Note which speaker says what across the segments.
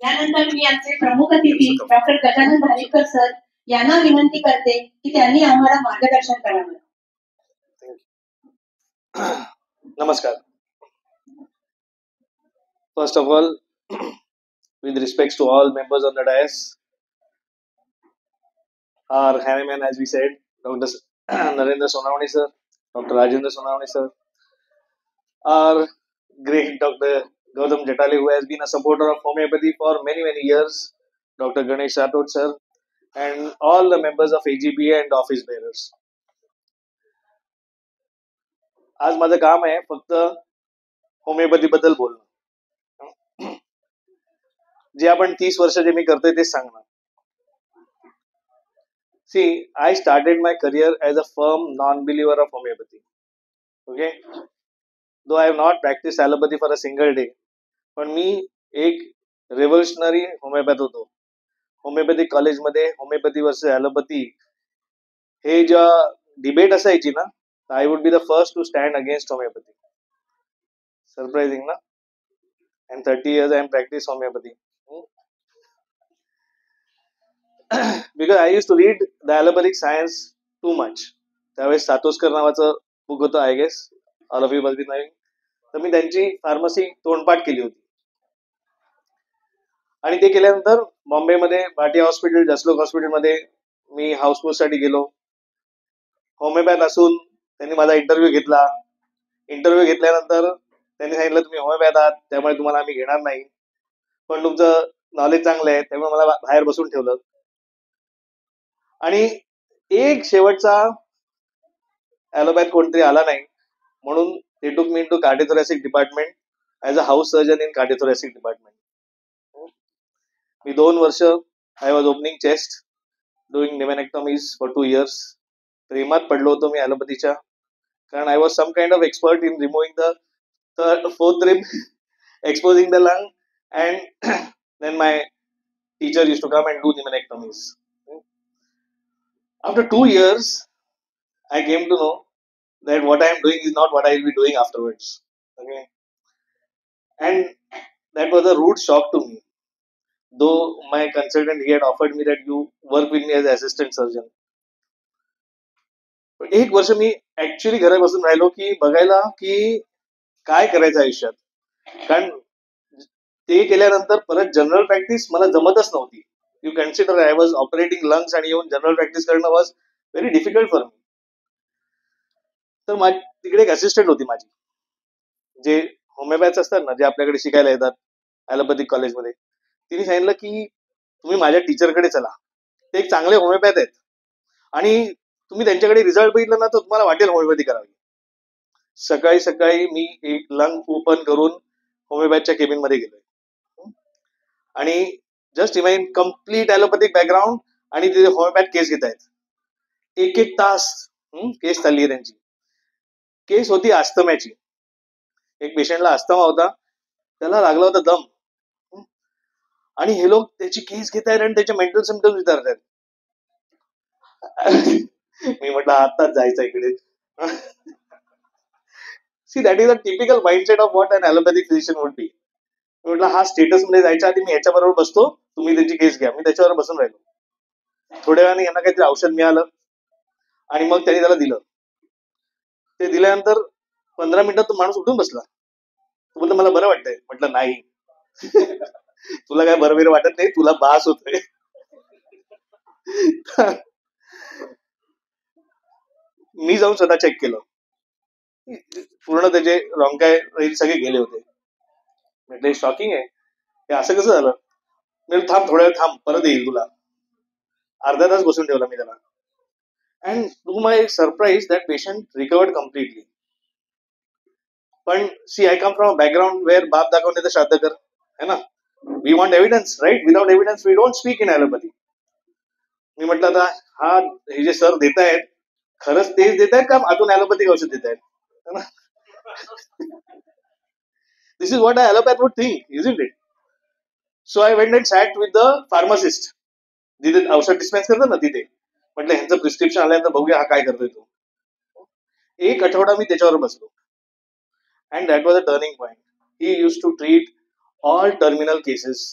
Speaker 1: यानंतर मी आमचे प्रमुख अतिथी डॉक्टर गजानन भालेकर सर यांना विनंती करते की त्यांनी आम्हाला मार्गदर्शन करावं.
Speaker 2: Namaskar. First of all, with respects to all members on the dais, our handyman, as we said, Dr. Narendra Sonawani sir, Dr. Rajendra Sonawani sir, our great Dr. Gautam Jatali, who has been a supporter of homeopathy for many, many years, Dr. Ganesh Rathod sir, and all the members of AGBA and office bearers. आज माझं काम आहे फक्त homoeopathy बद्दल बोलणं. जे आपण 30 वर्ष जे मी करतोय तेच सांगणार. See, I started my career as a firm non-believer of homeopathy. Okay? Though I have not practiced allopathy for a single day, पण मी एक revolutionary homeopath होतो. होमिओपॅथिक कॉलेजमध्ये होमिओपॅथी वर्सेस ॲलोपॅथी हे जेव्हा डिबेट असायची ना, I would be the first to stand against homeopathy. Surprising, na? And 30 years I am practicing homeopathy. Because I used to read the allopathic science too much. त्यावेळेस सातोस्कर नावाचं book होतं, I guess all of you must be knowing. तर मी त्यांची pharmacy तोंडपाठ केली होती. आणि ते केल्यानंतर बॉम्बेमध्ये भाटिया हॉस्पिटल, जसलोक हॉस्पिटलमध्ये मी हाऊसपोस्टसाठी गेलो. होमिओपॅथ असून त्यांनी माझा इंटरव्ह्यू घेतला. इंटरव्ह्यू घेतल्यानंतर त्यांनी सांगितलं तुम्ही होमिओपॅथ आहात त्यामुळे तुम्हाला आम्ही घेणार नाही, पण तुमचं नॉलेज चांगलं आहे, त्यामुळे मला बाहेर बसून ठेवलं. आणि एक शेवटचा ॲलोपॅथ कोणतरी आला नाही म्हणून ते took me to cardiothoracic department as a house surgeon in cardiothoracic department. मी 2 वर्ष I was opening chest, doing pneumonectomies for 2 years. प्रेमात पडलो होतो मी ॲलोपॅथीच्या, कारण I was some kind of expert in removing the third, fourth rib, exposing the lung, and then my teacher used to come and do pneumonectomies. After 2 years, I came to know that what I am doing is not what I will be doing afterwards. Okay, and that was a rude shock to me. Though my consultant, he had offered me that you work with me as assistant surgeon. एक वर्ष मी actually घरात बसून राहिलो की बघायला की काय करायचं आयुष्यात, कारण ते केल्यानंतर परत जनरल प्रॅक्टिस मला जमतच नव्हती. You consider I was operating lungs आणि येऊन जनरल प्रॅक्टिस करणं was very difficult for me. तर तिकडे एक असिस्टंट होती माझी, जे होमिओपॅथ्स असतात ना, जे आपल्याकडे शिकायला येतात ॲलोपॅथिक कॉलेजमध्ये. तिने सांगितलं की तुम्ही माझ्या टीचरकडे चला, ते एक चांगले होमिओपॅथ आहेत आणि तुम्ही त्यांच्याकडे रिझल्ट बघितला ना तर तुम्हाला वाटेल होमिओपॅथी करावी. सकाळी सकाळी मी एक लंग ओपन करून होमिओपॅथच्या केबिन मध्ये गेलोय आणि just imagine complete allopathic background आणि तिथे होमिओपॅथ केस घेत आहेत. 1-1 तास केस चालली आहे त्यांची. केस होती अस्थम्याची. एक पेशंटला अस्थमा होता, त्याला लागला होता दम, आणि हे लोक त्याची केस घेत आहेत आणि त्याचे मेंटल सिम्पटम्स विचारत आहेत. मी म्हटलं आताच जायचं इकडे. See that is a typical mindset of what an allopathic physician would be. म्हटलं हा स्टेटस मध्ये जायच्या आधी मी ह्याच्याबरोबर बसतो, तुम्ही त्यांची केस घ्या. मी त्याच्यावर बसून राहिलो. थोड्या वेळाने यांना काहीतरी औषध मिळालं आणि मग त्यांनी त्याला दिलं. ते दिल्यानंतर 15 मिनिटात तो माणूस उठून बसला. तो बोलतो मला बरं वाटतंय. म्हटलं नाही, तुला काय बरं बरं वाटत नाही, तुला बास होतोय. मी जाऊन स्वतः चेक केलं, पूर्ण त्याचे रॉंकाय सगळे गेले होते. म्हटलं शॉकिंग आहे, हे असं कसं झालं. मी थांब, थोड्या वेळ थांब, परत येईल तुला. अर्धा तास बसून ठेवला मी त्याला. And to my surprise that patient recovered completely. पण see I come from a background where बाप दाखवणे तर श्राद्ध कर, है ना. We want evidence, right. Without evidence we don't speak in allopathy. मी म्हटलं आता हा हे जे सर देत आहेत खरंच तेच देत आहेत का अजून ॲलोपॅथिक औषध देत आहेत. This is what a allopath would think, isn't it. So I went and sat with the pharmacist, जिथे औषध डिस्पेन्स करतात ना तिथे. म्हटलं ह्यांचं प्रिस्क्रिप्शन आल्यानंतर बघूया हा काय करतोय तो. 1 आठवडा मी त्याच्यावर बसलो. And that was a turning point. He used to treat all terminal cases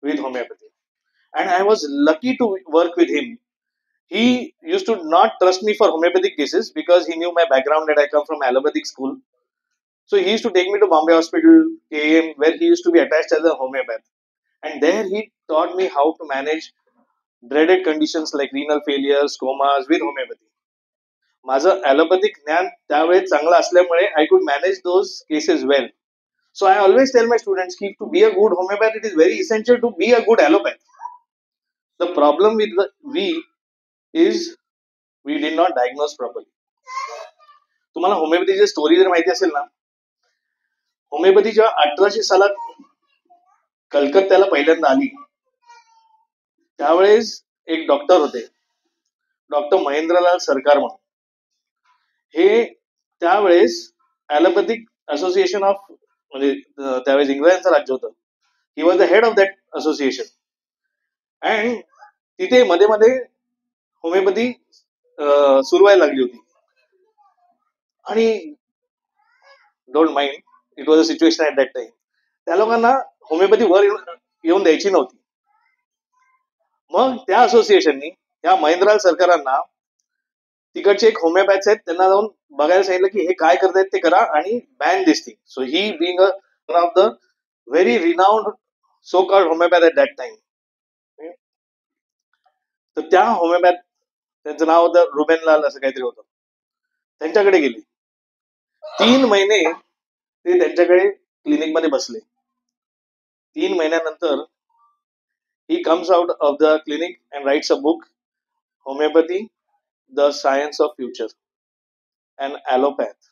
Speaker 2: with homeopathy. And I was lucky to work with him. He used to not trust me for homeopathic cases because he knew my background that I come from allopathic school. So he used to take me to Bombay Hospital, KM, where he used to be attached as a homeopath. And there he taught me how to manage dreaded conditions like renal failures, comas with homeopathy. माझं allopathic ज्ञान त्यावेळेस चांगलं असल्यामुळे I could manage those cases well. So I always tell my students ki to be a good homeopath, it is very essential to be a good allopath. The problem with we is we did not diagnose properly. तुम्हाला होमिओपॅथीची story जर माहिती असेल ना, homoeopathy जेव्हा 1800 सालात कलकत्त्याला पहिल्यांदा आली, त्यावेळेस एक डॉक्टर होते, डॉक्टर महेंद्रलाल सरकार म्हणून. हे त्यावेळेस ॲलोपॅथिक असोसिएशन ऑफ, म्हणजे त्यावेळेस इंग्रजांचं राज्य होतं. He was the head of that association. And तिथे मध्ये मध्ये होमिओपॅथी सुरू व्हायला लागली होती. आणि don't mind, it was a situation at that time. त्या लोकांना होमिओपॅथी वर येऊन द्यायची नव्हती. मग त्या असोसिएशननी त्या महेंद्रलाल सरकारांना तिकडचे एक होमिओपॅथ्स आहेत त्यांना जाऊन बघायला सांगितलं की हे काय करतायत ते करा आणि ban this thing. So he being one of the very renowned so called homeopath at that time. तर त्या होमिओपॅथ, त्यांचं नाव होतं रुबेनलाल असं काहीतरी होतं, त्यांच्याकडे गेले. 3 महिने ते त्यांच्याकडे क्लिनिक मध्ये बसले. 3 महिन्यानंतर he comes out of the clinic and writes a book, Homeopathy, the Science of Future. An allopath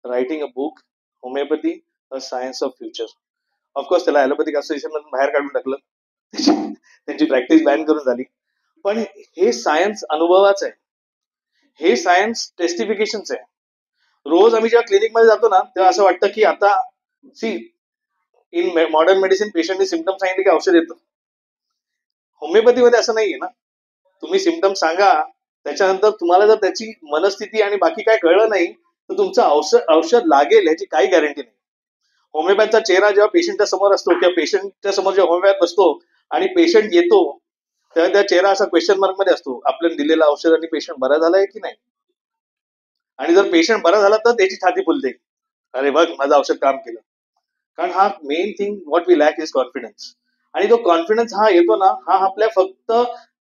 Speaker 2: writing a book, Homeopathy, the Science of Future. Of course त्याला ॲलोपॅथिक असोसिएशन मधून बाहेर काढून टाकलं, त्यांची प्रॅक्टिस बॅन करून झाली. पण हे science अनुभवाचं आहे, हे सायन्स टेस्टिफिकेशनचं आहे. रोज आम्ही जेव्हा क्लिनिक मध्ये जातो ना, तेव्हा असं वाटतं की आता सी इन मॉडर्न मेडिसिन पेशंटने सिम्पटम सांगितले की औषध येतं. होमिओपॅथीमध्ये असं नाहीये ना. तुम्ही सिम्पटम सांगा, त्याच्यानंतर तुम्हाला जर त्याची मनस्थिती आणि बाकी काय कळलं नाही तर तुमचं औषध लागेल याची काही गॅरंटी नाही. होमिओपॅथचा चेहरा जेव्हा पेशंटच्या समोर असतो किंवा पेशंटच्या समोर जेव्हा होमिओपॅथ बसतो आणि पेशंट येतो तेव्हा त्या चेहरा असा क्वेश्चन मार्क मध्ये असतो, आपल्याला दिलेलं औषध आणि पेशंट बरा झालाय की नाही. आणि जर पेशंट बरा झाला तर त्याची छाती फुलते, अरे बघ माझं औषध काम केलं. कारण हा main thing what we lack is confidence. आणि तो कॉन्फिडन्स हा येतो ना, हा आपल्या फक्त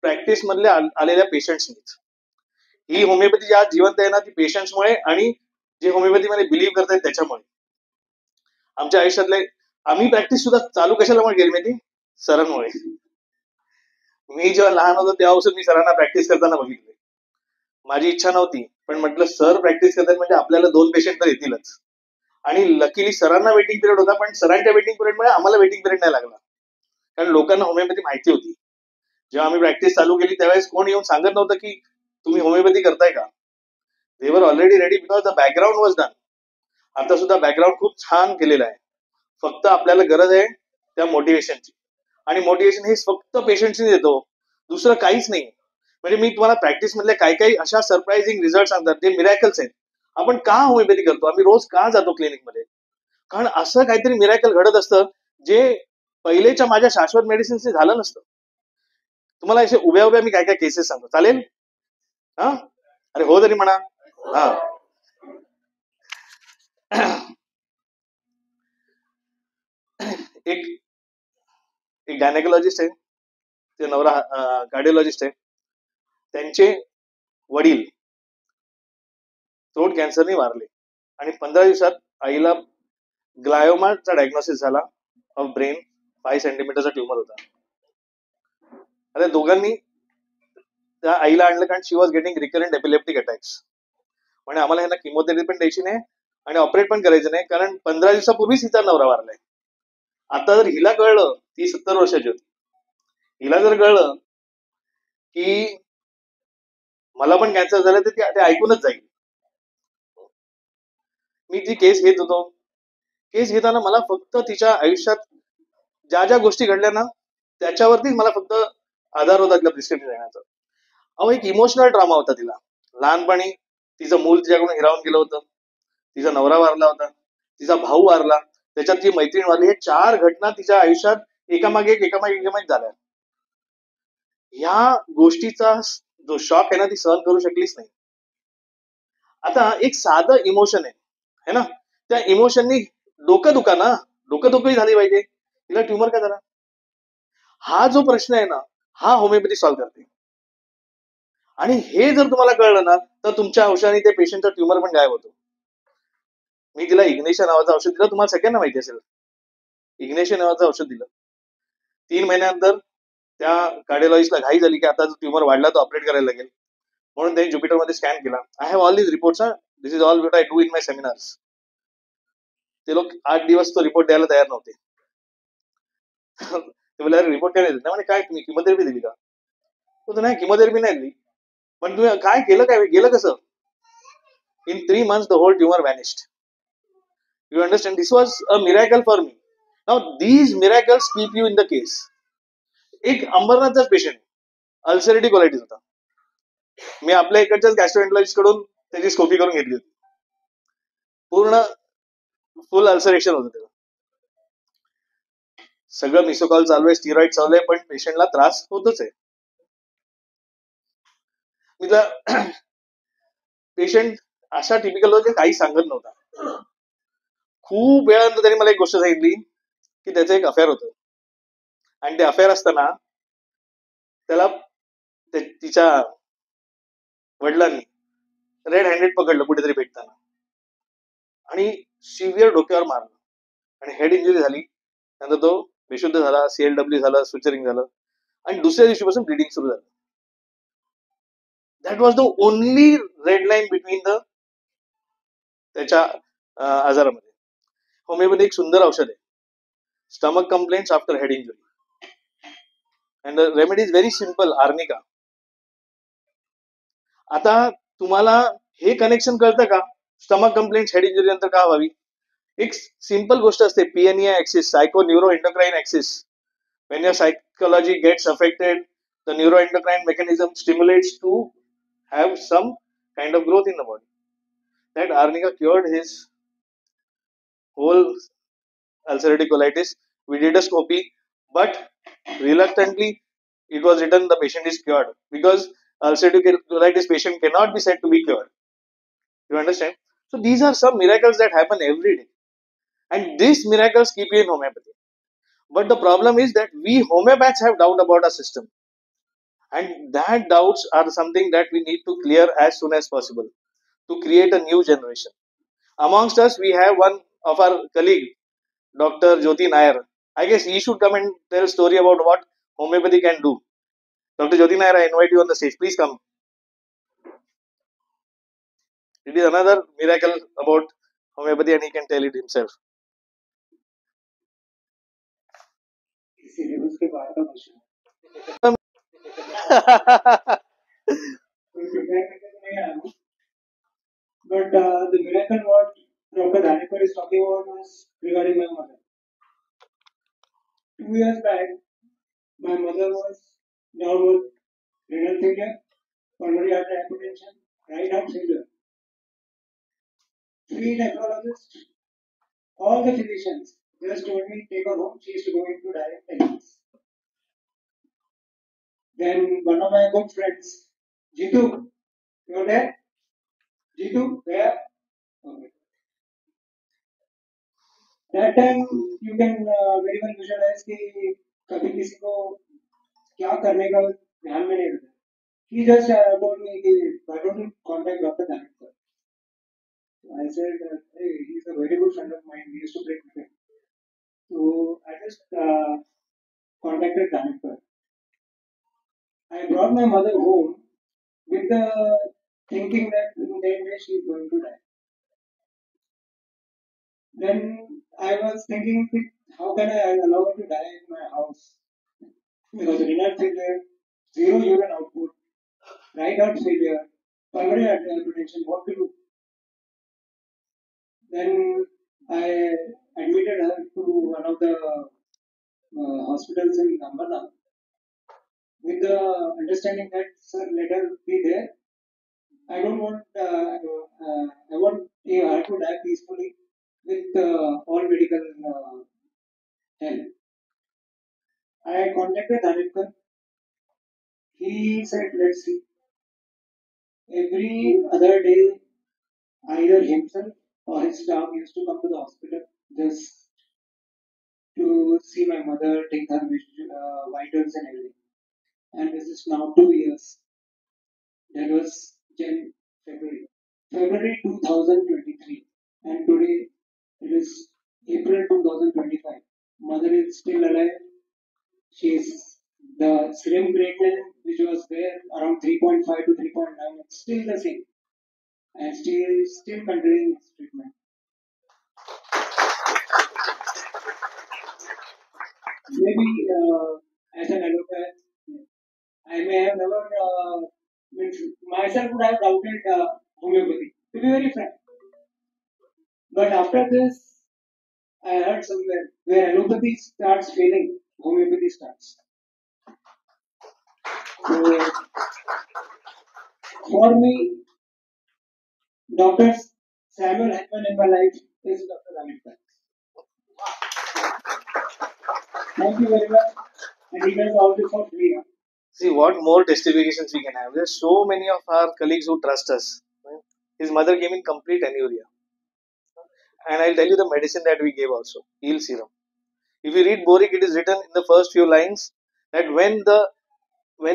Speaker 2: प्रॅक्टिस मधल्या आलेल्या पेशंट्सनीच. ही होमिओपॅथी ज्या जिवंत आहे ना, ती पेशंट्समुळे आणि जे होमिओपॅथीमध्ये बिलीव्ह करतायत त्याच्यामुळे. आमच्या आयुष्यातले आम्ही प्रॅक्टिस सुद्धा चालू कशाला केली माहिती, सरांमुळे. मी जेव्हा लहान होतो तेव्हापासून मी सरांना प्रॅक्टिस करताना बघितले. माझी इच्छा नव्हती, पण म्हटलं सर प्रॅक्टिस करतात म्हणजे आपल्याला 2 पेशंट तर येतीलच. आणि लकीली सरांना वेटिंग पिरियड होता, पण सरांच्या वेटिंग पिरियडमुळे आम्हाला वेटिंग पिरियड नाही लागला, कारण लोकांना होमिओपॅथी माहिती होती. जेव्हा आम्ही प्रॅक्टिस चालू केली त्यावेळेस कोण येऊन सांगत नव्हतं की तुम्ही होमिओपॅथी करताय का. They were already ready because the background was done. आता सुद्धा बॅकग्राऊंड खूप छान केलेलं आहे. फक्त आपल्याला गरज आहे त्या मोटिवेशनची. आणि मोटिवेशन हे फक्त पेशंटशी देतो, दुसरं काहीच नाही. म्हणजे मी तुम्हाला प्रॅक्टिस मधले काही काही अशा सरप्राइझिंग रिझल्ट सांगतात, ते मिरॅकल्स आहेत. आपण का होमिओपॅथी करतो, आम्ही रोज का जातो क्लिनिकमध्ये, कारण असं काहीतरी मिरॅकल घडत असतं जे पहिलेच्या माझ्या शाश्वत मेडिसिन्सने झालं नसतं. तुम्हाला असे उभ्या उभ्या मी काय काय केसेस सांगतो, चालेल? हा, अरे हो तरी म्हणा. हा, एक एक गायनेकोलॉजिस्ट आहे, ते नवरा कार्डिओलॉजिस्ट आहे. त्यांचे वडील थ्रोट कॅन्सरने वारले आणि 15 दिवसात आईला ग्लायोमाचा डायग्नोसिस झाला ऑफ ब्रेन. 5 सेंटीमीटरचा ट्युमर होता. आता दोघांनी त्या आईला आणलं कारण she was getting recurrent epileptic attacks. म्हणजे आम्हाला ह्यांना किमोथेरपी पण द्यायची नाही आणि ऑपरेट पण करायचं नाही, कारण 15 दिवसापूर्वीच हिचा नवरा वारलाय. आता जर हिला कळलं, ती 70 वर्षाची होती, हिला जर कळलं की मला पण कॅन्सर झालं तर ते ऐकूनच जाईल. मी जी केस घेत होतो, केस घेताना मला फक्त तिच्या आयुष्यात ज्या ज्या गोष्टी घडल्या ना त्याच्यावरतीच मला फक्त आधार होता तिला प्रिस्क्रिप्शन देण्याचा. अहो, एक इमोशनल ड्रामा होता तिला. लहानपणी तिचं मूल तिच्याकडून हिरावून गेलं होतं, तिचा नवरा वारला होता, तिचा भाऊ वारला, त्याच्यात ती मैत्रीण वारली. हे 4 घटना तिच्या आयुष्यात एकामागे एक झाल्या. ह्या गोष्टीचा जो शॉक आहे ना ती सहन करू शकलीच नाही. आता एक साधं इमोशन आहे ना, त्या इमोशननी डोकं दुखा ना, डोकं दुखी झाली पाहिजे, तिला ट्युमर का झाला? हा जो प्रश्न आहे ना हा होमिओपॅथी सॉल्व्ह करते. आणि हे जर तुम्हाला कळलं ना तर तुमच्या औषधाने त्या पेशंटचा ट्युमर पण गायब होतो. मी तिला इग्नेशिया नावाचं औषध दिलं, तुम्हाला सगळ्यांना माहिती असेल. इग्नेशिया नावाचं औषध दिलं, 3 महिन्यानंतर त्या कार्डिओलॉजिस्टला घाई झाली की आता ट्युमर वाढला तर ऑपरेट करायला लागेल, म्हणून त्यांनी ज्युपिटरमध्ये स्कॅन केला. I have all this reports. This is all what I do in my seminars. ते लोक 8 दिवस तो रिपोर्ट द्यायला तयार नव्हते. ते बोलले अरे रिपोर्ट काय नाही दिला? काय तुम्ही किमोथेरपी दिली का? तो नाही किमोथेरपी नाही दिली, पण तुम्ही काय केलं, काय गेलं कसं? In 3 months, the whole tumor vanished. You understand? This was a miracle for me. Now, these miracles keep you in the case. एक अंबरनाथचा पेशंट अल्सरेटिव्ह कोलायटिस होता. मी आपल्या इकडच्याच गॅस्ट्रोएंटरॉलॉजिस्ट कडून त्याची स्कोपी करून घेतली होती. पूर्ण फुल अल्सरेशन होतं त्याला. सगळं मिसोकॉल चालू आहे, स्टिरॉइड चालू आहे, पण पेशंटला त्रास होतच आहे. मी पेशंट अशा टिपिकल होते काही सांगत नव्हता. खूप वेळानंतर त्यांनी मला एक गोष्ट सांगितली की त्याचं एक अफेअर होतं, आणि ते अफेअर असताना त्याला तिच्या वडिलांनी रेड हँडेड पकडलं कुठेतरी भेटताना आणि सिव्हिअर डोक्यावर मारलं आणि हेड इंजुरी झाली. नंतर तो बेशुद्ध झाला, CLW झालं, सुचरिंग झालं, आणि दुसऱ्या दिवशीपासून ब्लिडिंग सुरू झालं. That was the only red line between the त्याच्या आजारामध्ये. होमिओपॅथी एक सुंदर औषध आहे. Stomach complaints after head injury, and the remedy is very simple, arnica. आता तुम्हाला हे कनेक्शन कळतं का? स्टमक कंप्लेंट्स हेड इंजुरी नंतर का व्हावी? एक सिंपल गोष्ट असते, PNEI axis, psycho neuro endocrine axis. when your psychology gets affected, the neuroendocrine mechanism stimulates to have some kind of growth in the body. That Arnika cured his whole ulcerative colitis. We did a scopy, but reluctantly it was written the patient is cured because ulcerative colitis patient cannot be said to be cured. You understand? So these are some miracles that happen every day, and these miracles keep you in homeopathy. But the problem is that we homeopaths have doubt about our system, and that doubts are something that we need to clear as soon as possible to create a new generation. Amongst us, we have one of our colleague, Dr. Jyoti Nair. I guess he should come and tell a story about what homeopathy can do. Dr. Jyoti Nair, I invite you on the stage. Please come. It is another miracle about homeopathy, and he can tell it himself.
Speaker 3: But the miracle what Dr. Dhanekar is talking about was regarding my mother. 2 years back, my mother was down with renal failure, pulmonary artery hypertension, right heart failure. 3 nephrologists, all the physicians just told me take her home, she is going to die like this. Then one of my good friends, Jitu, you are there? Jitu, where? Okay. That time you can very well visualize कि कभी किसी को क्या करने का ध्यान में नहीं रहता. He just told me कि why don't you contact Dr. Dhanekar? I said, hey, he's a very good friend of mine. We used to play cricket. So I just contacted Dhanekar. I brought my mother home with the thinking that in that way she is going to die. Then I was thinking, how can I allow her to die in my house? Because renal failure, zero urine output, right heart failure, pulmonary arterial hypertension, what to do? Then I admitted her to one of the hospitals in Ambernath with the understanding that, sir, let her be there. I don't want, I want her to die peacefully with all medical help. I contacted Dhanekar. He said, let's see. Every other day, either himself or his staff used to come to the hospital just to see my mother, take her vitals and everything. And this is now 2 years. That was February. February 2023. And today it is April 2025. Mother is still alive. She's the serum creatinine which was there around 3.5 to 3.9. It's still the same. And still continuing its treatment. Maybe as an allopath, I may have never means myself would have doubted homeopathy. To be very frank, but after this, I heard somewhere where allopathy starts failing, homeopathy starts. So for me, Doctor Samuel Heckman in my life is Dr. Amit. Thank you very much, and he does all this for free. Huh?
Speaker 2: See what more testifications we can have. There's so many of our colleagues who trust us. Right? His mother came in complete anuria. And I'll tell you the medicine that we gave also, eel serum. If you read Boric, it is written in the first few lines that when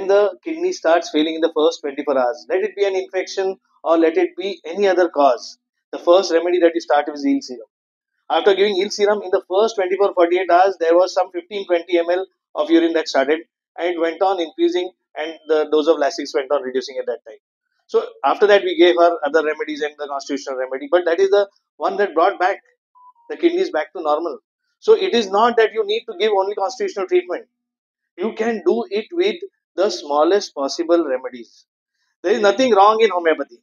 Speaker 2: the kidney starts failing in the first 24 hours, let it be an infection or let it be any other cause, the first remedy that you start is eel serum. After giving eel serum, in the first 24-48 hours, there was some 15-20 ml of urine that started, and it went on increasing, and the dose of Lasix went on reducing at that time. So after that, we gave her other remedies and the constitutional remedy, but that is the one that brought back the kidneys back to normal. So it is not that you need to give only constitutional treatment. You can do it with the smallest possible remedies. There is nothing wrong in homeopathy.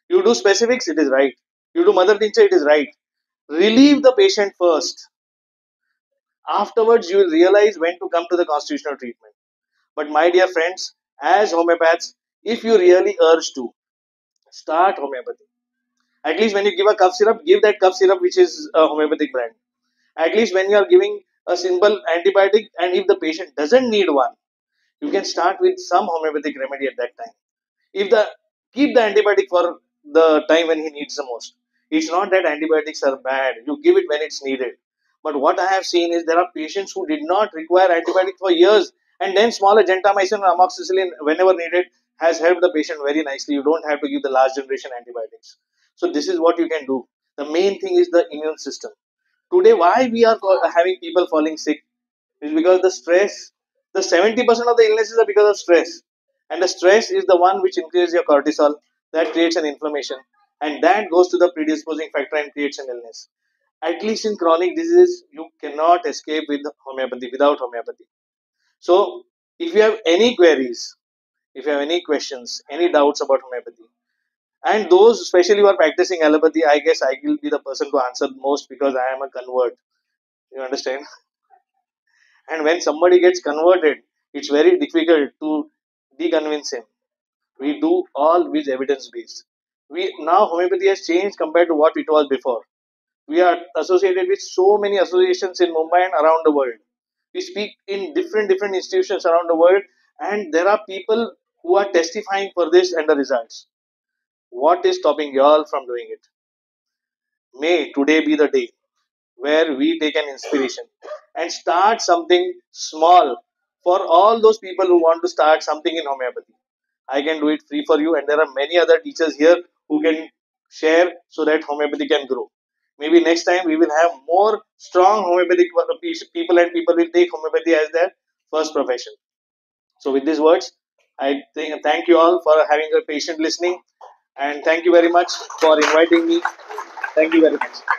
Speaker 2: You do specifics, it is right. You do mother tincture, it is right. Relieve the patient first. Afterwards, you will realize when to come to the constitutional treatment. But my dear friends, as homeopaths, if you really urge to, start homeopathy. At least when you give a cough syrup, give that cough syrup which is a homeopathic brand. At least when you are giving a simple antibiotic, and if the patient doesn't need one, you can start with some homeopathic remedy at that time. If the Keep the antibiotic for the time when he needs the most. It's not that antibiotics are bad. You give it when it's needed. But what I have seen is there are patients who did not require antibiotic for years, and then smaller gentamicin or amoxicillin whenever needed has helped the patient very nicely. You don't have to give the last generation antibiotics. So this is what you can do. The main thing is the immune system. Today, why we are having people falling sick is because the stress. The 70% of the illnesses are because of stress, and the stress is the one which increases your cortisol, that creates an inflammation, and that goes to the predisposing factor and creates an illness. At least in chronic diseases, you cannot escape with homeopathy, without homeopathy. So if you have any queries, if you have any questions, any doubts about homeopathy, and those especially who are practicing allopathy, I guess I will be the person to answer most because I am a convert. You understand? And when somebody gets converted, it's very difficult to deconvince him. We do all with evidence based. We now homeopathy has changed compared to what it was before. We are associated with so many associations in Mumbai and around the world. We speak in different institutions around the world, and there are people who are testifying for this and the results. What is stopping you all from doing it? May today be the day where we take an inspiration and start something small for all those people who want to start something in homeopathy. I can do it free for you, and there are many other teachers here who can share so that homeopathy can grow. Maybe next time we will have more strong homeopathic people, and people will take homeopathy as their first profession. So, with these words, I thank you all for having a patient listening, and thank you very much for inviting me. Thank you very much.